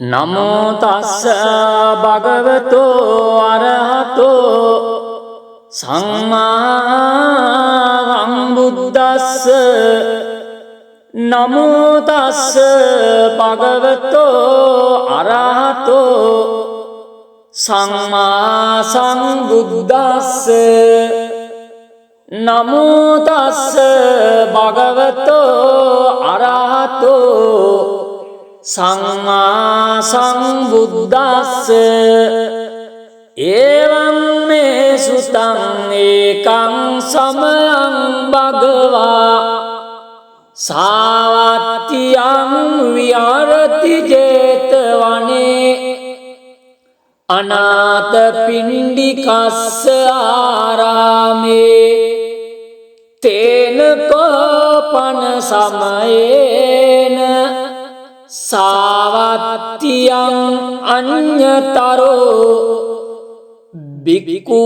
නමෝ තස්ස භගවතෝ අරහතෝ සම්මා සම්බුද්දස්ස. නමෝ තස්ස භගවතෝ අරහතෝ සම්මා සම්බුද්දස්ස. නමෝ තස්ස භගවතෝ අරහතෝ සම්මා සම්බුද්දස්ස. එවං මේ සුතං ඒකං සමයං භගවා සාවත්තියං විහරති 제තවනේ අනාථ පිණ්ඩිකස්ස ආරාමේ තේන කෝපන සමයේන සාවත්තියං අඤ්ඤතරෝ බික්ඛු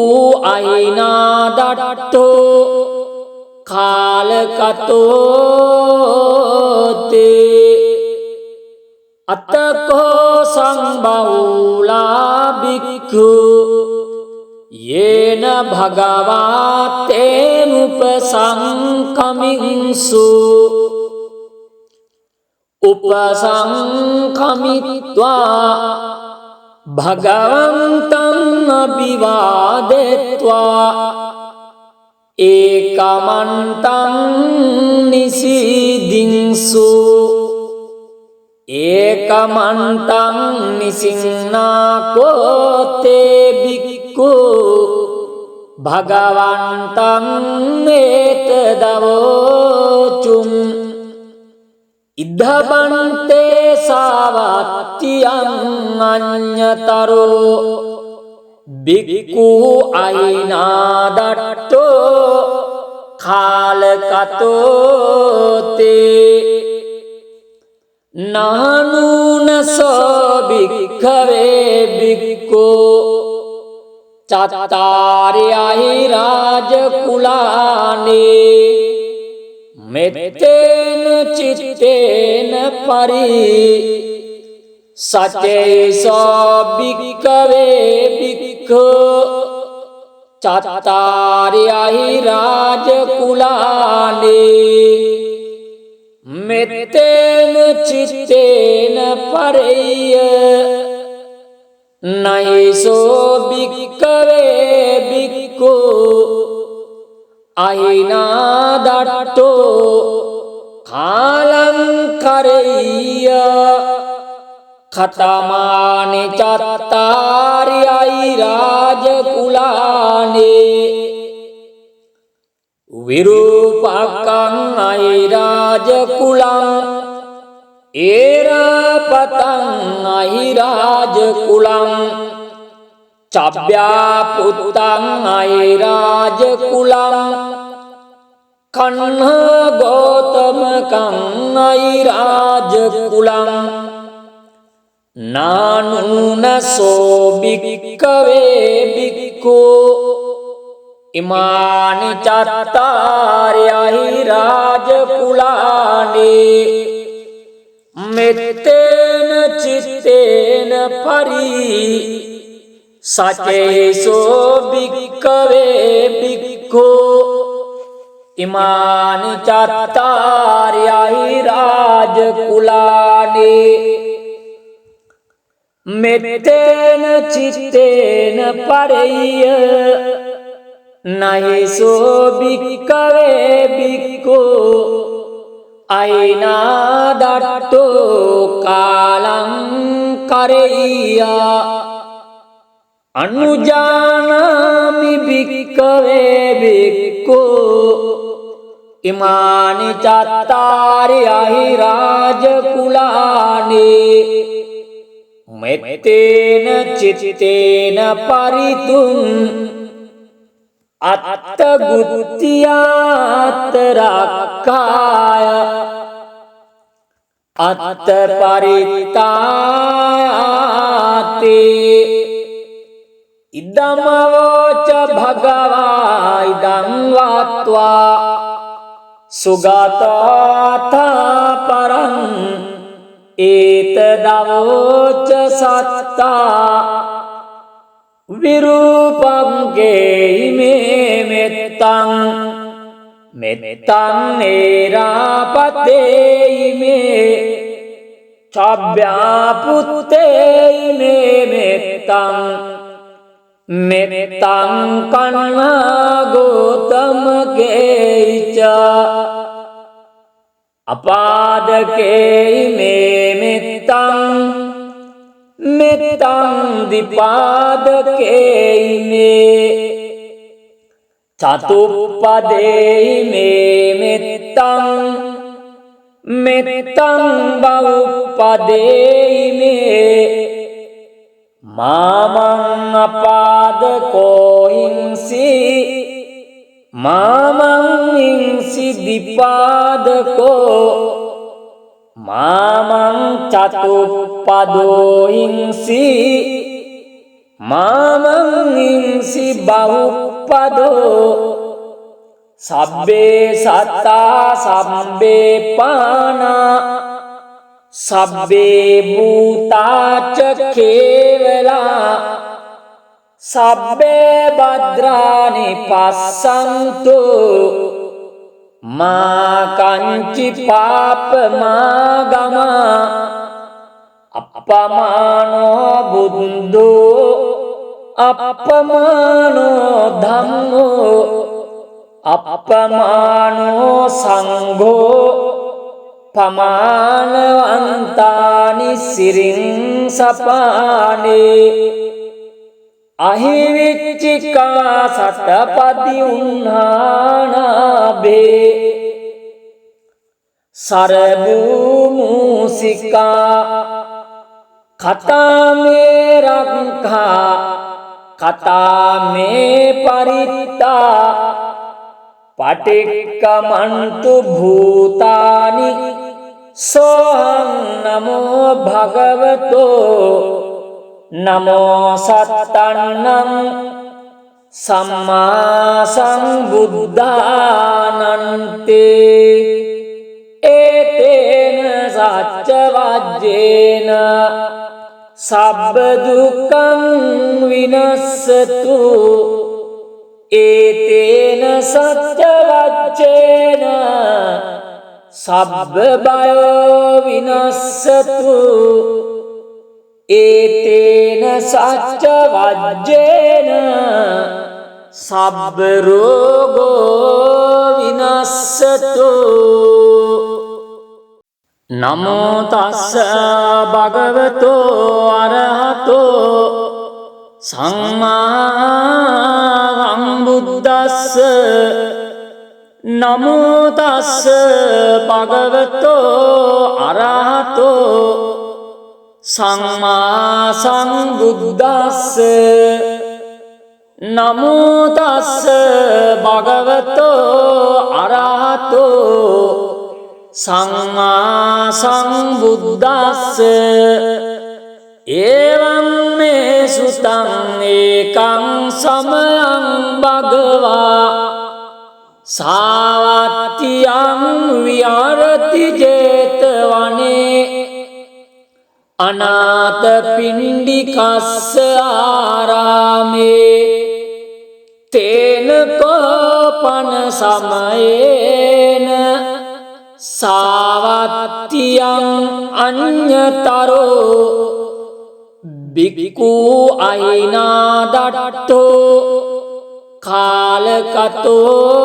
අයිනාදට්ඨෝ කාලකතෝ තේ අත්තකෝ සංබහුලා බික්ඛු යේන භගවාතේනුපසංකමින්සු උපසංකමිත්වා භගවන්තං අභිවාදෙත්වා ඒකමන්තං නිසීදින්සු. ඒකමන්තං නිසින්නාකෝතේ බික්ඛු භගවන්තං ඒතදවෝචුම් ඉද්ධබන්තේ සාවත්තියං අඤ්ඤතරෝ බික්ඛු අයිනාදට්ඨෝ කාලකතෝ තේ නානුනසෝ භික්ඛවේ බික්ඛු චත්තාරයයි රාජකුලානේ මෙත්තේන චිත්තේන පරි සචේසෝ භික්ඛවේ බික්ඛු චත්තාරයයි රාජකුලානේ මෙත්තේන චිත්තේන පරෙය්‍ය නයිසෝ භික්ඛවේ බික්ඛු අයිනාදට්ඨෝ කාලං කරෙය්‍ය ඛතමානි චත්තාරයයි රාජකුලානේ විරූපකං අහිරාජකුලං ඒරපතං අහිරාජකුලං චබ්බ්‍යා පුත්තං අහිරාජකුලං කන්හ ගෝතමකං අහිරාජකුලං නානුනසෝ භික්ඛවේ බික්ඛු ඉමානි චත්තාරයයි රාජකුලානේ මෙත්තේන චිත්තේන පරි සචේසෝ භික්ඛවේ බික්ඛු ඉමානි චත්තාරයයි රාජකුලානේ මෙත්තේන චිත්තේන පරෙය්‍ය නහිසෝ භික්ඛවේ බික්ඛු අයිනාදට්ඨෝ කාලං කරෙය්‍ය අනුජානාමි භික්ඛවේ බික්ඛු ඉමානි චත්තාරයයි රාජකුලානේ මෙත්තේන චිත්තේන පරිතුං අත්තගුත්තියාතරක්කාය අත්තපරිත්තායාතේ ඉදමවෝච භගවා ඉදං වාත්වා සුගතෝථ පරං ඒතදවෝච සත්තා විරූපං ගේහිමේ මෙත්තං මෙත්තං නේරාපතේයිමේ චබ්භ්‍යාපුත්තේයිමේ මෙත්තං මෙත්තං කන්නා ගෝතමගේයිච අපාදකේයිමේ මෙත්තං මෙත්තං දිපාදකේයිමේ චතුප්පදේයිමේ මෙත්තං මෙත්තං බහුප්පදේයිමේ මාමං අපාදකෝ හිංසි මාමං හිංසි දිපාදකෝ මාමං චතුප්පදෝ හිංසි මාමං හිංසි බහුප්පදෝ සබ්බේ සත්තා සබ්බේ පානා සබ්බේ භූතාච කේවලා සබ්බේ භද්‍රානි පස්සන්තු මා කංචි පාපමාගමා අපමානෝ බුද්ධෝ අපමානෝ ධම්මෝ අපමානෝ සංඝෝ පමානවන්තානි සිරින් සපානේ අහිවිච්චිකා සතපදි උන්හානාබේ සරබූමුසිකා කතාමේ රක්ඛා කතාමේ පරිත්තා පටික්කමන්තු භූතානි සෝහං නමෝ භගවතෝ නමෝ සත්තන්නං සම්මා සම්බුද්ධානන්තේ ඒතේන සච්ච වජ්ජේන සබ්බ දුක්ඛං විනස්සතු ඒතේන සච්ච වජ්ජේන සබ්බ බයෝ විනස්සතු ඒතේන සච්ච වජ්ජේන සබ්බ රෝගෝ විනස්සතු නමෝ තස්ස භගවතෝ අරහතෝ සම්මා සම්බුද්දස්ස නමෝ තස්ස භගවතෝ අරහතෝ සම්මා සම්බුද්දස්ස නමෝ තස්ස භගවතෝ අරහතෝ සම්මා සම්බුද්දස්ස එවං මේ සුතං ඒකං සමයං භගවා සාවත්තියං විහරති 제තවනේ අනාථ පිණ්ඩිකස්ස ආරාමේ තේන කෝපන සමයේන සාවත්තියං අඤ්ඤතරෝ බික්ඛු අයිනා දට්ඨෝ කාලකතෝ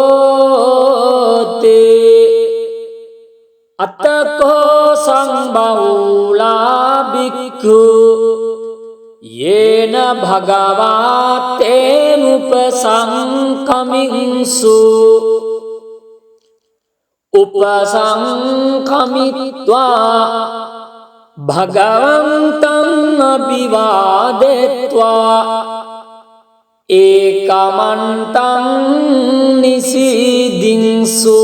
අත්තකෝ සංබහුලා බික්ඛු යේන භගවාතේනුපසංකමින්සු උපසංකමිත්වා භගවන්තං අභිවාදෙත්වා ඒකමන්තං නිසීදින්සු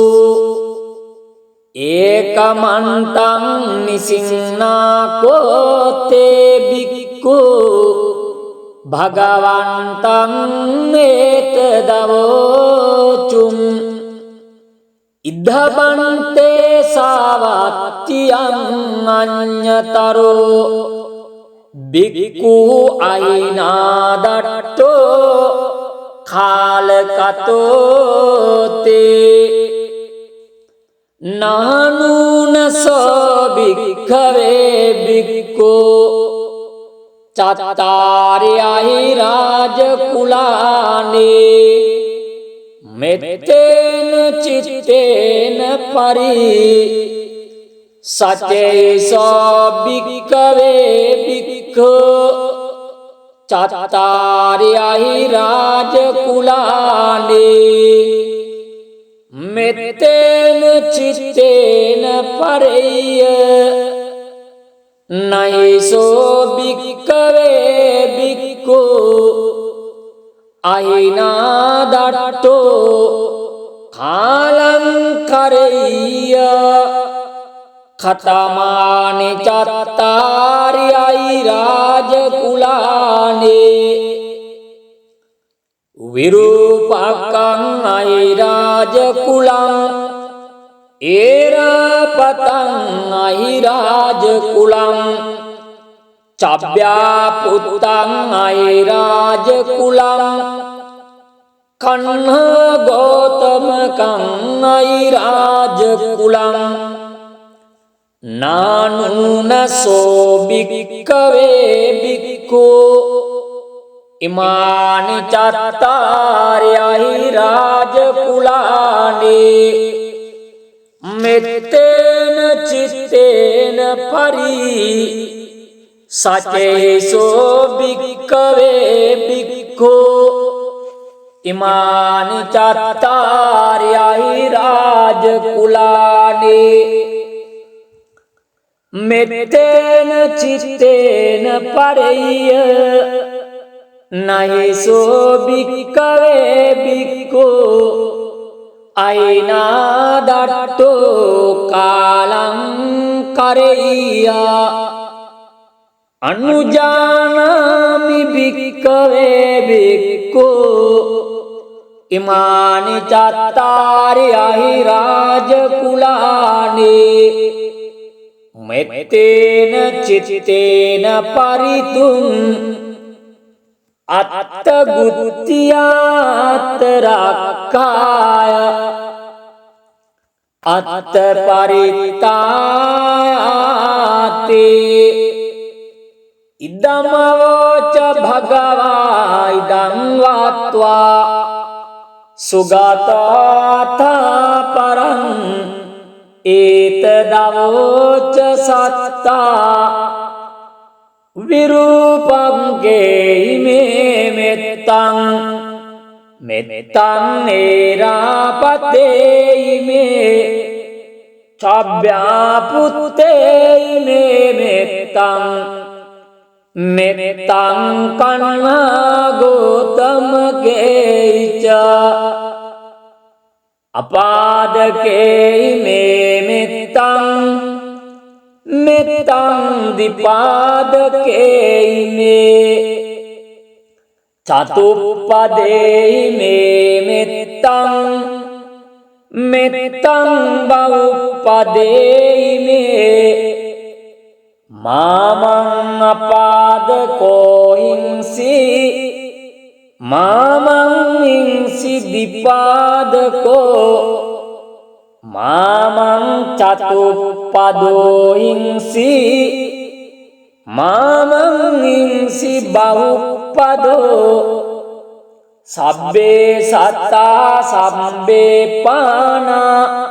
ඒකමන්තං නිසින්නාකෝතේ බික්ඛු භගවන්තං ඒතදවෝචුම් ඉද්ධබන්තේ සාවත්තියං අඤ්ඤතරෝ බික්ඛු අයිනාදට්ඨෝ කාලකතෝතේ නානුනසෝ භික්ඛවේ බික්ඛෝ චත්තාරයයි රාජ කුලානේ මෙත්තේන චිත්තේන පරි සචේසෝ භික්ඛවේ බික්ඛෝ චත්තාරයයි රාජ කුලානේ මෙත්තේන චිත්තේන පරෙය්‍ය නයිසෝ භික්ඛවේ බික්ඛෝ අයිනාදට්ඨෝ කාලං කරෙය්‍ය ඛතමානි චත්තාරයයි රාජ කුලානේ විරූපකං අයිරාජ කුලං ඒරපතං අයිරාජ කුලං චබ්බ්‍යා පුත්තං අයිරාජ කුලං කන්හ ගෝතමකං අයිරාජ කුලං නානුනසෝ භික්ඛවේ බික්ඛෝ ඉමානි චත්තාරයයි රාජ කුලානේ මෙත්තේන චිත්තේන පරි සචේසෝ භික්ඛවේ බික්ඛෝ ඉමානි චත්තාරයයි රාජ කුලානේ මෙත්තේන චිත්තේන පරෙය්‍ය නයිසෝ භික්ඛවේ බික්ඛෝ අයිනාදට්ඨෝ කාලං කරෙය්‍ය අනුජානාමි භික්ඛවේ බික්ඛෝ ඉමානි චත්තාරයයි රාජ කුලානේ මෙත්තේන චිත්තේන පරිතුං අත්ත ගුත්තියාත රක්ඛාය අත්ත පරිත්තායාතේ ඉදමවෝච භගවා ඉදං වාත්වා සුගතාතා පරං ඒතදවෝච සත්තා විරූපංගේ මේ මෙත්තං මෙත්තං ඒරාපතේ මේ චබ්බ්‍යා පුත්තේ මේ මෙත්තං මෙත්තං කන්නා ගෝතමකේච අපාදකේ මේ මෙත්තං මෙත්තං දිපාදකේ මේ චතුප්පදේ මේ මෙත්තං මෙත්තං බහුපදේ මේ මාමං අපාදකෝ හිංසි මාමං හිංසි දිපාදකෝ මාමං චතුප්පදෝ හිංසි මාමං හිංසි බහුප්පදෝ සබ්බේ සත්තා සබ්බේ පානා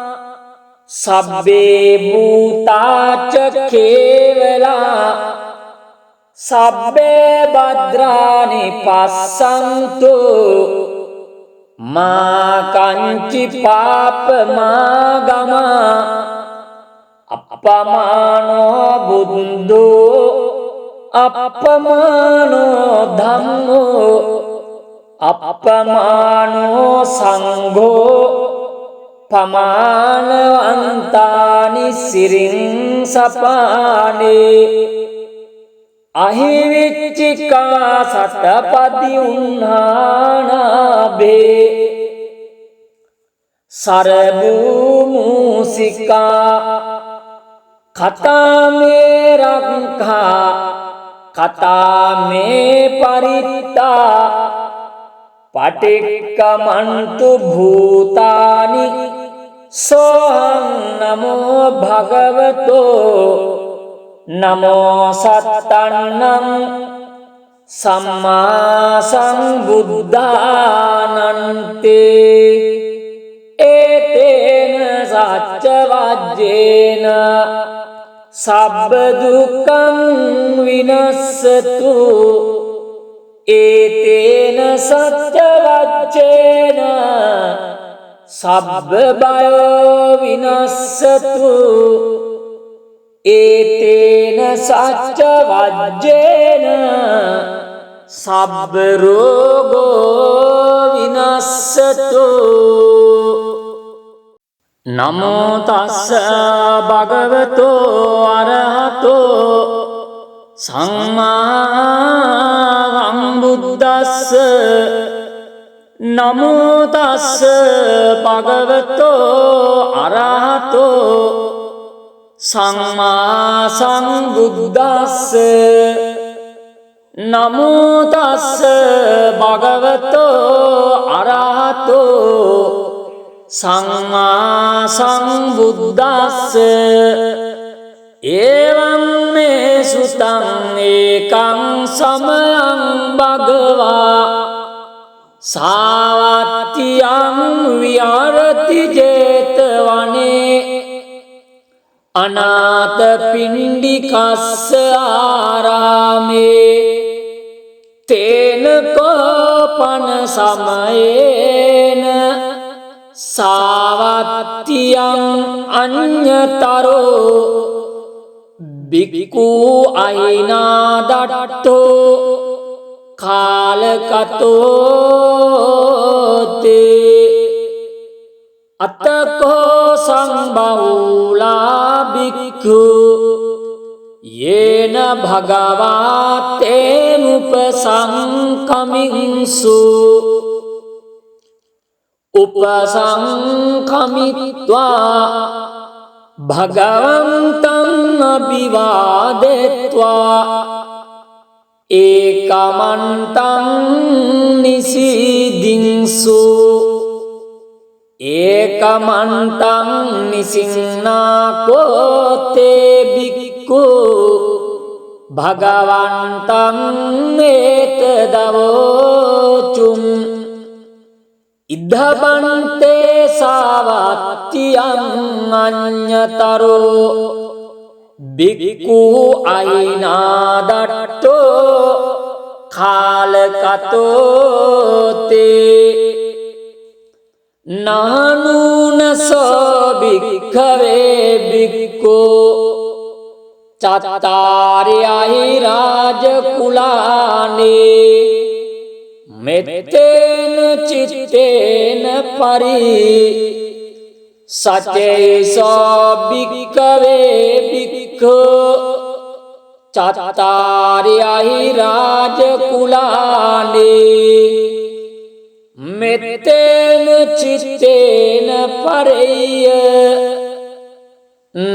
සබ්බේ භූතාච කේවලා සබ්බේ භද්‍රානි පස්සන්තු මා කංචි පාපමාගම අපමානෝ බුද්ධෝ අපමානෝ ධම්මෝ අපමානෝ සංඝෝ පමානවන්තානි සිරින් සපානේ අහිවිච්චිකා සතපදි උන්හානාබේ සරභූම मूसिका कथा में रखा कथा में परिता पटिक्कमन्तु भूतानि सोऽहं नमो भगवतो नमो सत्तन्नं सम्मा सम्बुद्धानन्ते एतेन सच्चवाज्येन सब्ब दुःखं विनश्यतु एतेन सत्यवाच्येन सब्ब भयो विनश्यतु एतेन सत्यवाच्येन सब्ब रोगो विनश्यतु नमो तस्स भगवतो अरहतो सम्मा सम्बुද්දස්ස नमो तस्स भगवतो अरहतो सम्मा सम्बुද්දස්ස नमो तस्स भगवतो अरहतो सम्मा सम्बुද්දස්ස एवं मे सुतं एकं समयं भगवा सावत्यं विहरति जेतवने अनाथपिण्डिकस्य आरामे तेन कोपन समयेन सावत्यं अन्यतरो भिक्खु अयिनादट्टो कालकतो ते अतको संबहुला भिक्खु येन भगवा तेनुपसंकमिंसु उपसंकमित्वा भगवन्तं अभिवादयित्वा एकमन्तं निषीदिंसु एकमन्तं निसिन्नाको ते भिक्खु भगवन्तं एतदवोचुम् इद्धबन्ते सावत्यं अन्यतरो भिक्खु अयिनादट्टो कालकतो ते नानूनसो भिक्खवे भिक्खु चत्तारि अहिराजकुलानि मेत्तेन चित्तेन परि सचैषो भिक्खवे भिक्खु चत्तारि अहिराजकुलानि मेत्तेन चित्तेन परय्य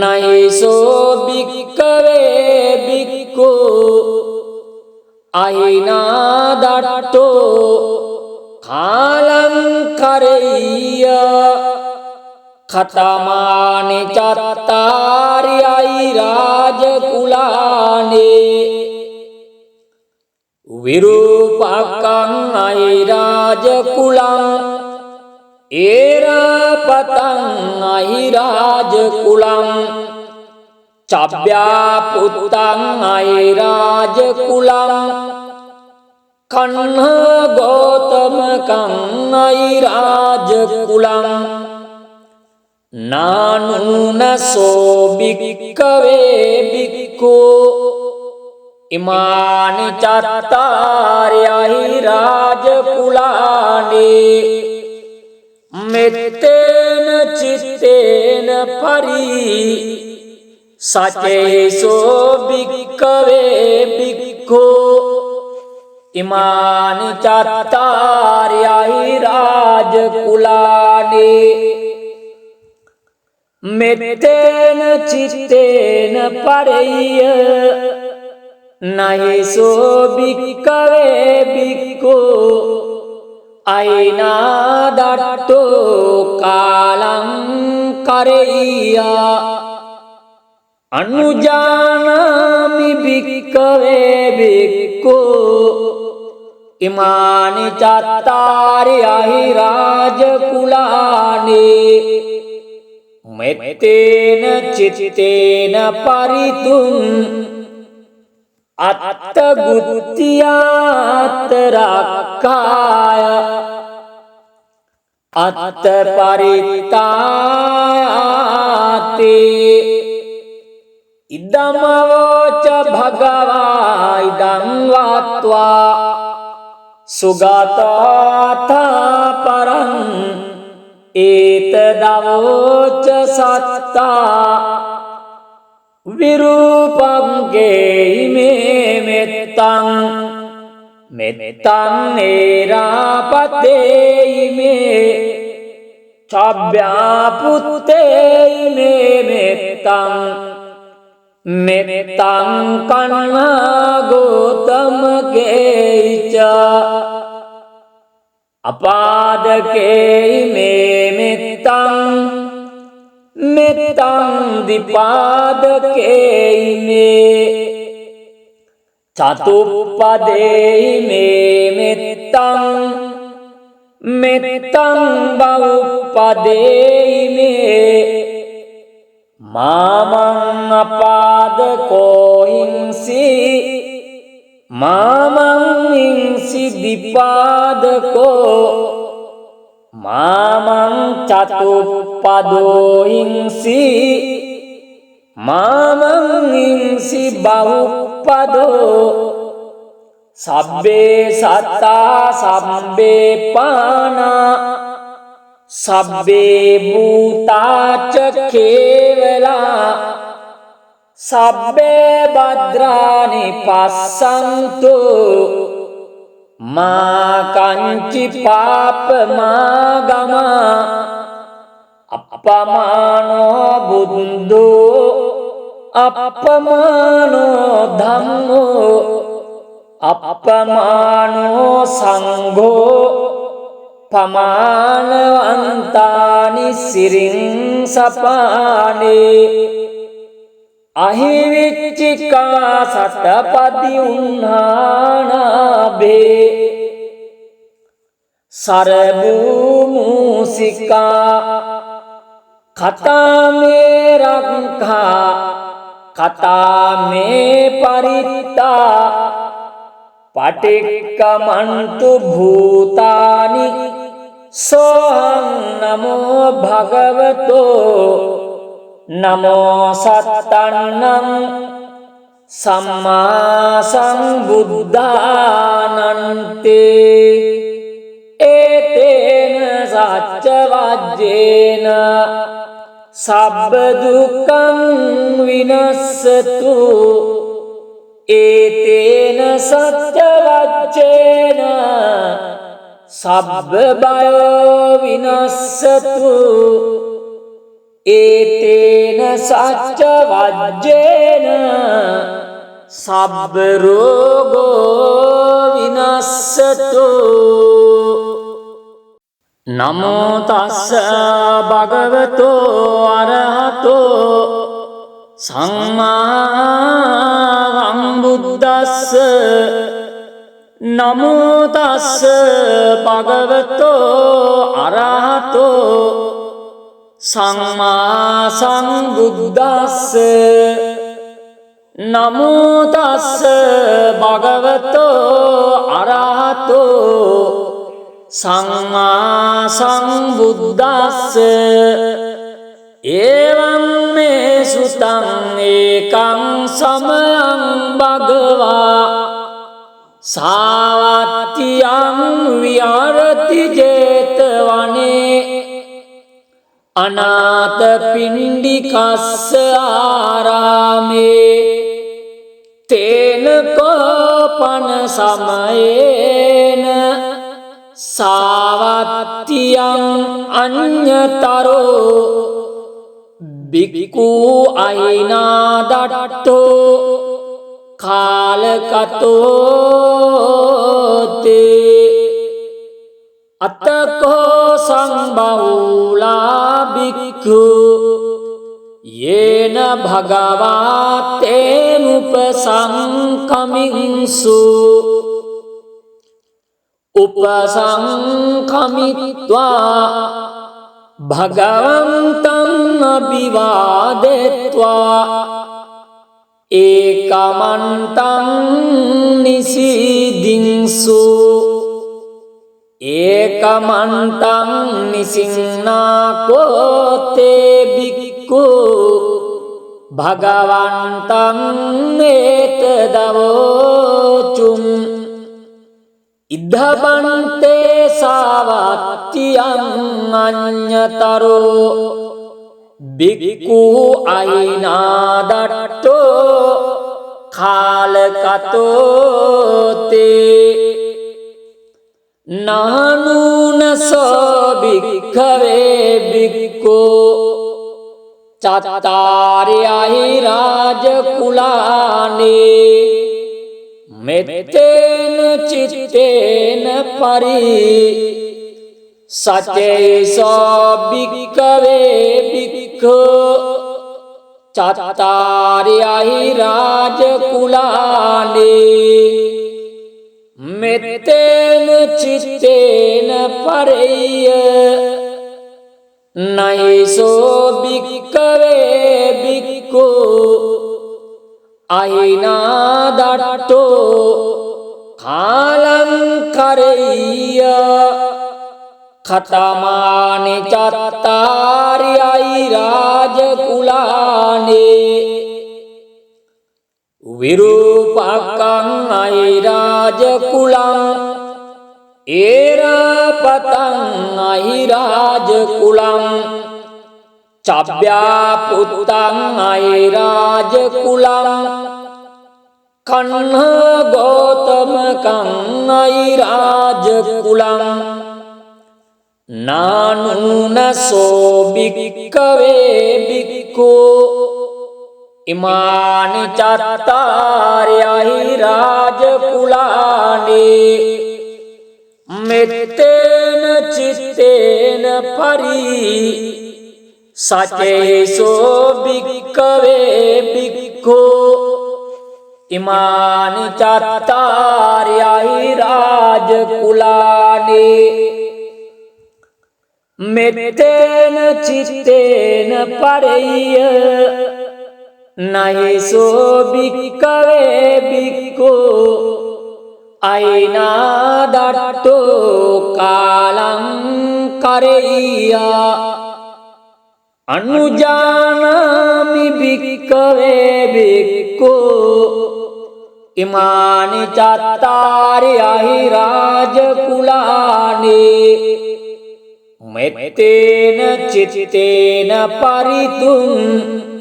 नैषो भिक्खवे भिक्खु अयिनादट्टो कालं करय्य कथमानि चत्तारि अहिराजकुलानि विरूपकं अहिराजकुलं ऐरापतं अहिराजकुलं चाभ्यापुतं अहिराजकुलं कण्हगौतमकं अहिराजकुलं नानूनसो भिक्खवे भिक्खु इमानि चत्तारि अहिराजकुलानि मेत्तेन चित्तेन परि सचैषो भिक्खवे भिक्खु इमानि चत्तारि अहिराजकुलानि මෙත්තේන චිත්තේන පරෙය්‍ය නහි සෝ භික්ඛවේ භික්ඛෝ අයිනා දට්ඨෝ කාලං කරෙය්‍යා අනුජානාමි භික්ඛවේ භික්ඛෝ ඉමානි චත්තාරි අහිරාජ කුලානේ මෙත්තේන චිත්තේන පරිතුං අත්ත ගුත්තියාත රක්ඛාය අත්ත පරිත්තායාති ඉදමවෝච භගවා ඉදං වාත්වා සුගතාතා පරං ඒතදවෝච සත්තා විරූපං ගේහිමේ මෙත්තං මෙත්තං නේරාපතේයිමේ චබ්භ්‍යාපුත්තේයිමේ මෙත්තං මෙත්තං කන්නා ගෝතමගේච අපාදකේයිමේ මෙත්තං මෙත්තං දිපාදකේයිමේ චතුප්පදේයිමේ මෙත්තං මෙත්තං බහුප්පදේයිමේ මාමං අපාදකෝ හිංසි මාමං හිංසි දිපාදකෝ මාමං චතුප්පදෝ හිංසි මාමං හිංසි බහුප්පදෝ සබ්බේ සත්තා සබ්බේ පානා සබ්බේ භූතාච කේවලා සබ්බේ භද්‍රානි පස්සන්තු මා කංචි පාපමාගම අපමානෝ බුද්ධෝ අපමානෝ ධම්මෝ අපමානෝ සංඝෝ පමානවන්තානි සිරින් සපානේ අහිවිච්චිකා සතපදි උන්හානාබේ සරබූමූසිකා කතාමේ රක්ඛා කතාමේ පරිත්තා පටික්කමන්තු භූතානි සෝහං නමෝ භගවතෝ නමෝ සත්තන්නම් සම්මා සම්බුද්ධානන්තේ ඒතේන සච්ච වජ්ජේන සබ්බ දුක්ඛං විනස්සතු ඒතේන සච්ච වජ්ජේන සබ්බ බයෝ විනස්සතු ඒතේන සච්ච වජ්ජේන සබ්බ රෝගෝ විනස්සතු නමෝ තස්ස භගවතෝ අරහතෝ සම්මා සම්බුද්දස්ස නමෝ තස්ස භගවතෝ අරහතෝ සම්මා සම්බුද්දස්ස නමෝ තස්ස භගවතෝ අරහතෝ සම්මා සම්බුද්දස්ස එවං මේ සුතං ඒකං සමයං භගවා සාවත්තියං විහරති 제තවනේ අනාථ පිණ්ඩිකස්ස ආරාමේ තේන කෝපන සමයේන සාවත්තියං අඤ්ඤතරෝ බික්කු අයිනා දට්ටෝ කාලකතෝතේ අත්තකෝ සංබහුලා බික්ඛු යේන භගවාතේනුපසංකමින්සු උපසංකමිත්වා භගවන්තං අභිවාදෙත්වා ඒකමන්තං නිසීදින්සු ඒකමන්තං නිසින්නාකෝතේ බික්ඛු භගවන්තං ඒතදවෝචුම් ඉද්ධබන්තේ සාවත්තියං අඤ්ඤතරෝ බික්ඛු අයිනා දට්ඨෝ කාලකතෝතේ නානුනසෝ භික්ඛවේ බික්ඛෝ චත්තාරයයි රාජ කුලානේ මෙත්තේන චිත්තේන පරි සචේසෝ භික්ඛවේ බික්ඛෝ චත්තාරයයි රාජ කුලානේ මෙත්තේන චිත්තේන පරෙය්‍ය නයිසෝ භික්ඛවේ බික්ඛු අයිනා දට්ඨෝ කාලං කරෙය්‍ය කතමානි චත්තාරියයි රාජ කුලානේ විරූපකං අයිරාජ කුලං ඒරපතං අයිරාජ කුලං චබ්බ්‍යා පුත්තං අයිරාජ කුලං කන්හ ගෝතමකං අයිරාජ කුලං නානුනසෝ භික්ඛවේ බික්ඛු ඉමානි චත්තාරයයි රාජ කුලානේ මෙත්තේන චිත්තේන පරි සචේසෝ භික්ඛවේ බික්ඛු ඉමානි චත්තාරයයි රාජ කුලානේ මෙත්තේන චිත්තේන පරෙය්‍ය නයිසෝ භික්ඛවේ බික්ඛු අයිනා දට්ඨෝ කාලං කරෙය්‍ය අනුජානාමි භික්ඛවේ බික්ඛු ඉමානි චත්තාරයයි රාජ කුලානේ මෙත්තේන චිත්තේන පරිතුං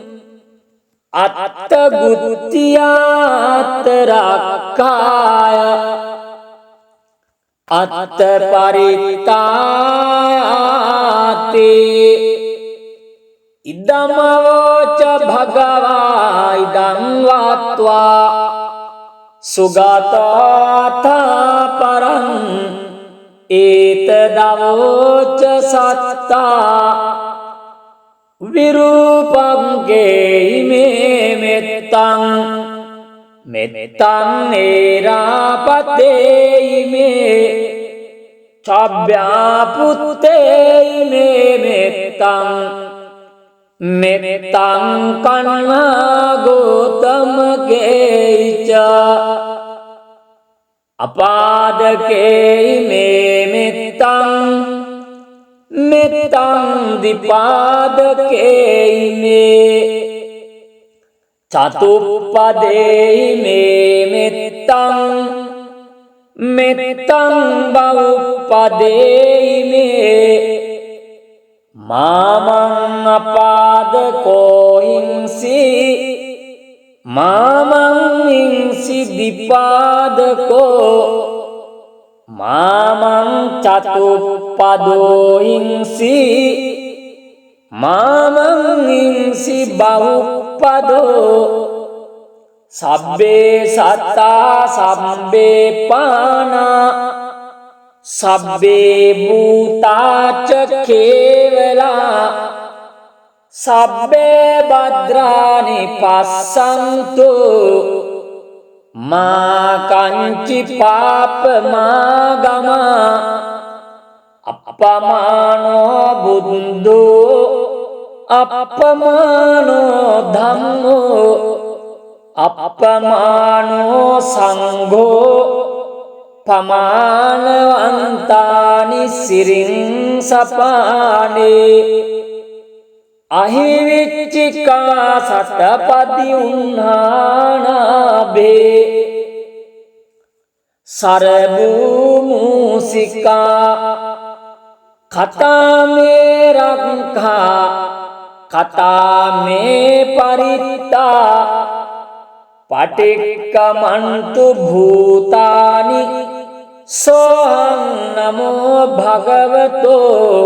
අත්ත ගුත්තියාත රක්ඛාය අත්ත පරිත්තාති ඉදමවෝච භගවා ඉදං වාත්වා සුගතතා පරං ඒතදවෝච සත්තා විරූපං මෙත්තං මෙත්තං ඒරාපතේයිමේ චබ්බ්‍යා පුත්තේයිමේ මෙත්තං මෙත්තං කන්නා ගෝතමකේච අපාදකේයිමේ මෙත්තං මෙත්තං දිපාදකේයිමේ චතුප්පදේයිමේ මෙත්තං මෙත්තං බහුප්පදේයිමේ මාමං අපාදකෝ හිංසි මාමං හිංසි දිපාදකෝ මාමං චතුප්පදෝ හිංසි මාමං ඉංසි බහුප්පදෝ සබ්බේ සත්තා සබ්බේ පානා සබ්බේ භූතාච කේවලා සබ්බේ භද්‍රානි පස්සන්තු මා කංචි පාපමාගමා අපමානෝ බුද්ධෝ අපමානෝ ධම්මෝ අපමානෝ සංඝෝ පමානවන්තානි සිරින් සපානේ අහිවිච්චිකා සතපදි උන්හානාබේ සරබූමුසිකා කතාමේ රක්ඛා කතාමේ පරිත්තා පටික්කමන්තු භූතානි සෝහං නමෝ භගවතෝ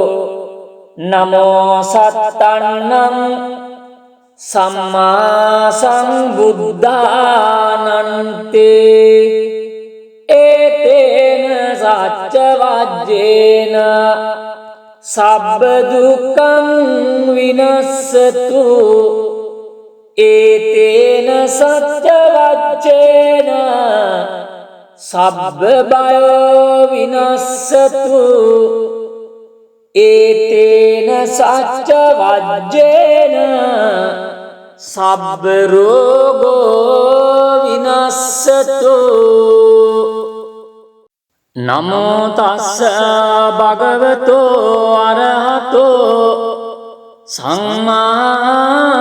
නමෝ සත්තන්නම් සම්මා සම්බුද්ධානන්තේ ඒතේන සච්ච වජ්ජේන සබ්බ දුක්ඛං විනස්සතු ඒතේන සච්ච වජ්ජේන සබ්බ බයෝ විනස්සතු ඒතේන සච්ච වජ්ජේන සබ්බ රෝගෝ විනස්සතු නමෝ තස්ස භගවතෝ අරහතෝ සම්මා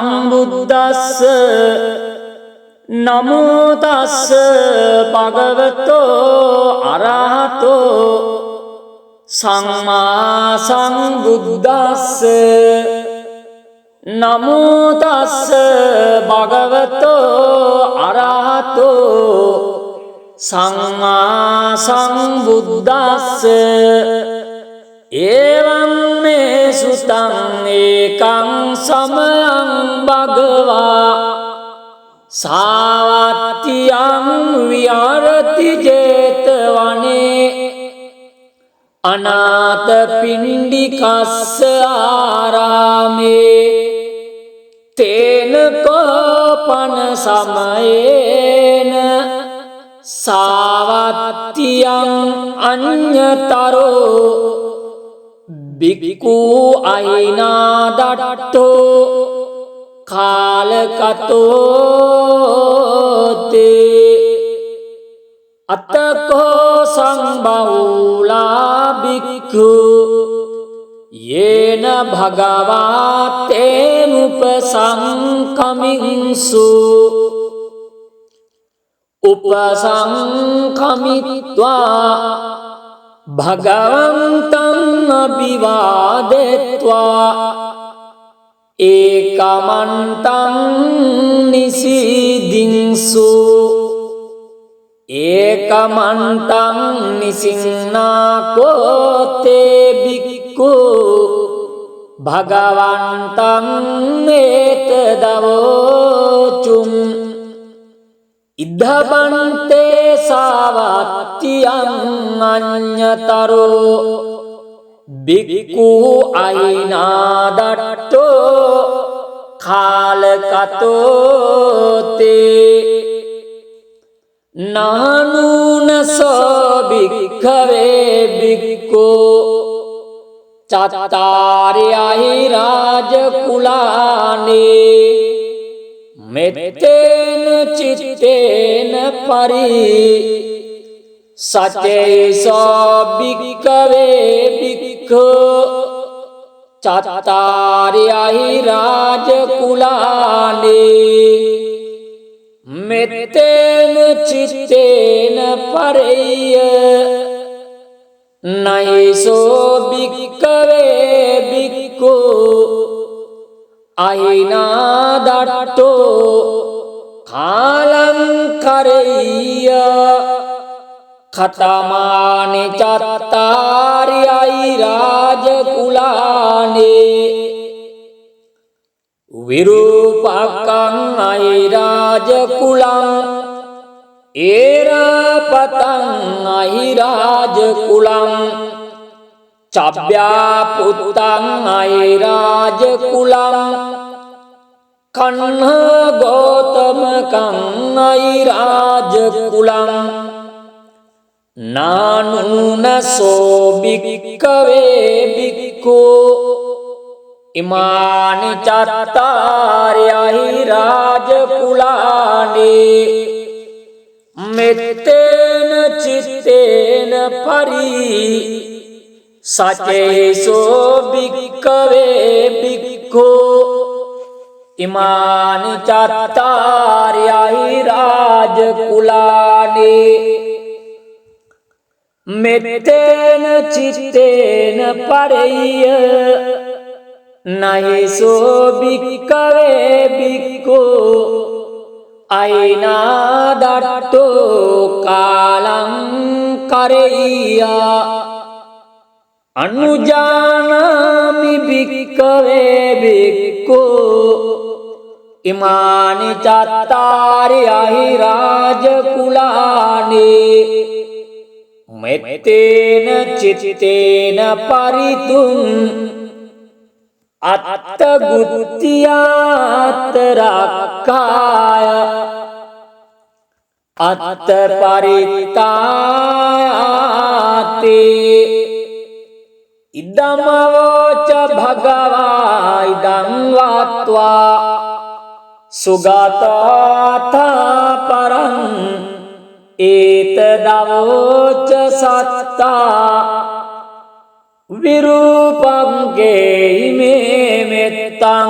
සම්බුද්දස්ස නමෝ තස්ස භගවතෝ අරහතෝ සම්මා සම්බුද්දස්ස නමෝ තස්ස භගවතෝ අරහතෝ සම්මා සම්බුද්දස්ස එවං මේ සුතං ඒකං සමයං භගවා සාවත්තියං විහරති 제තවනේ අනාථ පිණ්ඩිකස්ස ආරාමේ තේන කෝපන සමයේන සාවත්තියං අඤ්ඤතරෝ බික්ඛු අයිනාදට්ඨෝ කාලකතෝ තේ අත්තකෝ සංබහුලා බික්ඛු යේන භගවාතේ උපසංකමින්සු උපසංකමිත්වා භගවන්තං අභිවාදෙත්වා ඒකමන්තං නිසීදින්සු ඒකමන්තං නිසින්නාකෝතේ බික්ඛු භගවන්තං ඒතදවෝචුම් ඉද්ධබන්තේ සාවත්තියං අඤ්ඤතරෝ බික්ඛු අයිනාදට්ඨෝ කාලකතෝ තේ නානුනසෝ භික්ඛවේ බික්ඛු චත්තාරයයි රාජකුලානේ මෙත්තේන චිත්තේන පරි සචේසෝ භික්ඛවේ බික්ඛු චත්තාරයයි රාජකුලානේ මෙත්තේන චිත්තේන පරෙය්‍ය නයිසෝ භික්ඛවේ බික්ඛු අයිනාදට්ඨෝ කාලං කරෙය්‍ය खतमानि चत्तारि अयि राजकुलानि विरूपकं अयि राजकुलं ऐरापतं अयि राजकुलं चव्यापुतं अयि राजकुलं कण्ह गौतमकं अयि राजकुलं नानूनसो भिक्खवे भिक्खु इमानि चत्तारि अयि राजकुलानि मेत्तेन चित्तेन परि सचेसो भिक्खवे भिक्खु इमानि चत्तारि अयि राजकुलानि मेत्तेन चित्तेन परय्य नहि सो भिक्खवे भिक्खु अयिनादट्टो कालं करय्य अनुजानामि भिक्खवे भिक्खु इमानि चत्तारि अयि राजकुलानि मेत्तेन चित्तेन परितुम् अत्तगुत्यात्तरक्खाय अत्तपरित्तायाते इदमवोच भगवा इदं वात्वा सुगताथ परम् एतदवोच सत्ता विरूपं गेहिमे मेत्तं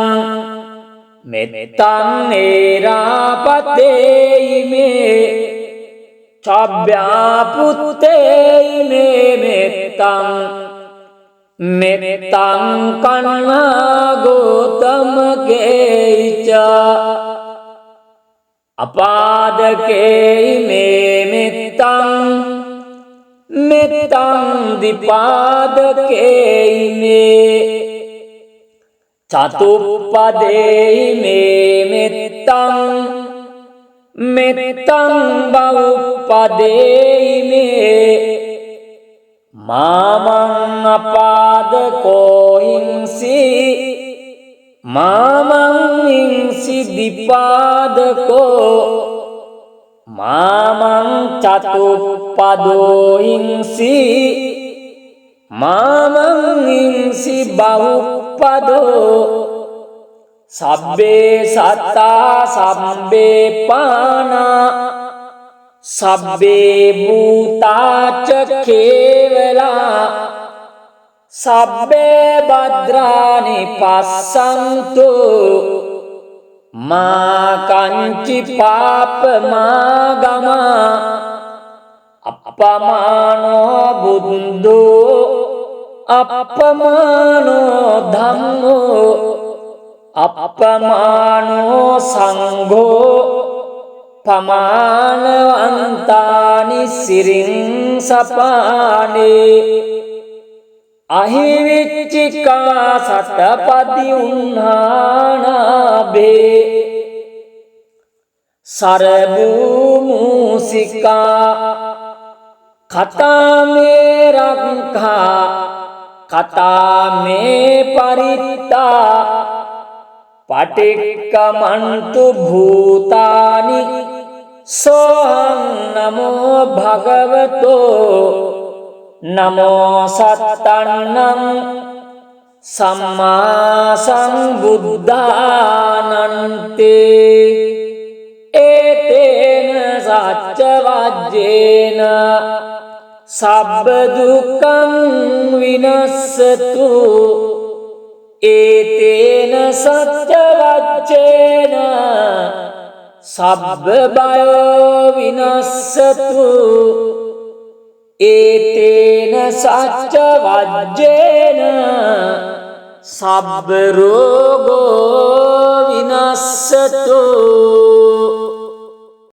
मेत्तं ऐरापतेहिमे चव्यापुत्तेहिमे मेत्तं मेत्तं कण्ह गौतमकेहि च अपादकेहिमे मेत्तं मेत्तं द्विपादकेहिमे चतुप्पदेहिमे मेत्तं मेत्तं बहुपदेहिमे मामं अपादको हिंसि मामं हिंसि द्विपादको मामं चतुप्पदो हिंसि मामं हिंसि बहुपदो सब्बे सत्ता सब्बे पाना सब्बे भूता च केवला सब्बे भद्राणि पश्यन्तु मा कञ्चित् पापमागमा अपमानो बुद्धो अपमानो धम्मो अपमानो संघो पमानवन्तानि सिरिंसपाने अहिविच्चिका सतपदि उन्नानाभे सरभूमूसिका कथा मे रंखा कथा मे परिता पटिक्कमन्तु भूतानि सोऽहं नमो भगवतो नमो सत्तन्नं सम्मा सम्बुद्धानन्ते एतेन सत्यवाज्येन सब्बदुःखं विनश्यतु एतेन सत्यवाच्येन सब्बभयो विनश्यतु एतेन सत्यवाच्येन सब्बरोगो विनश्यतु।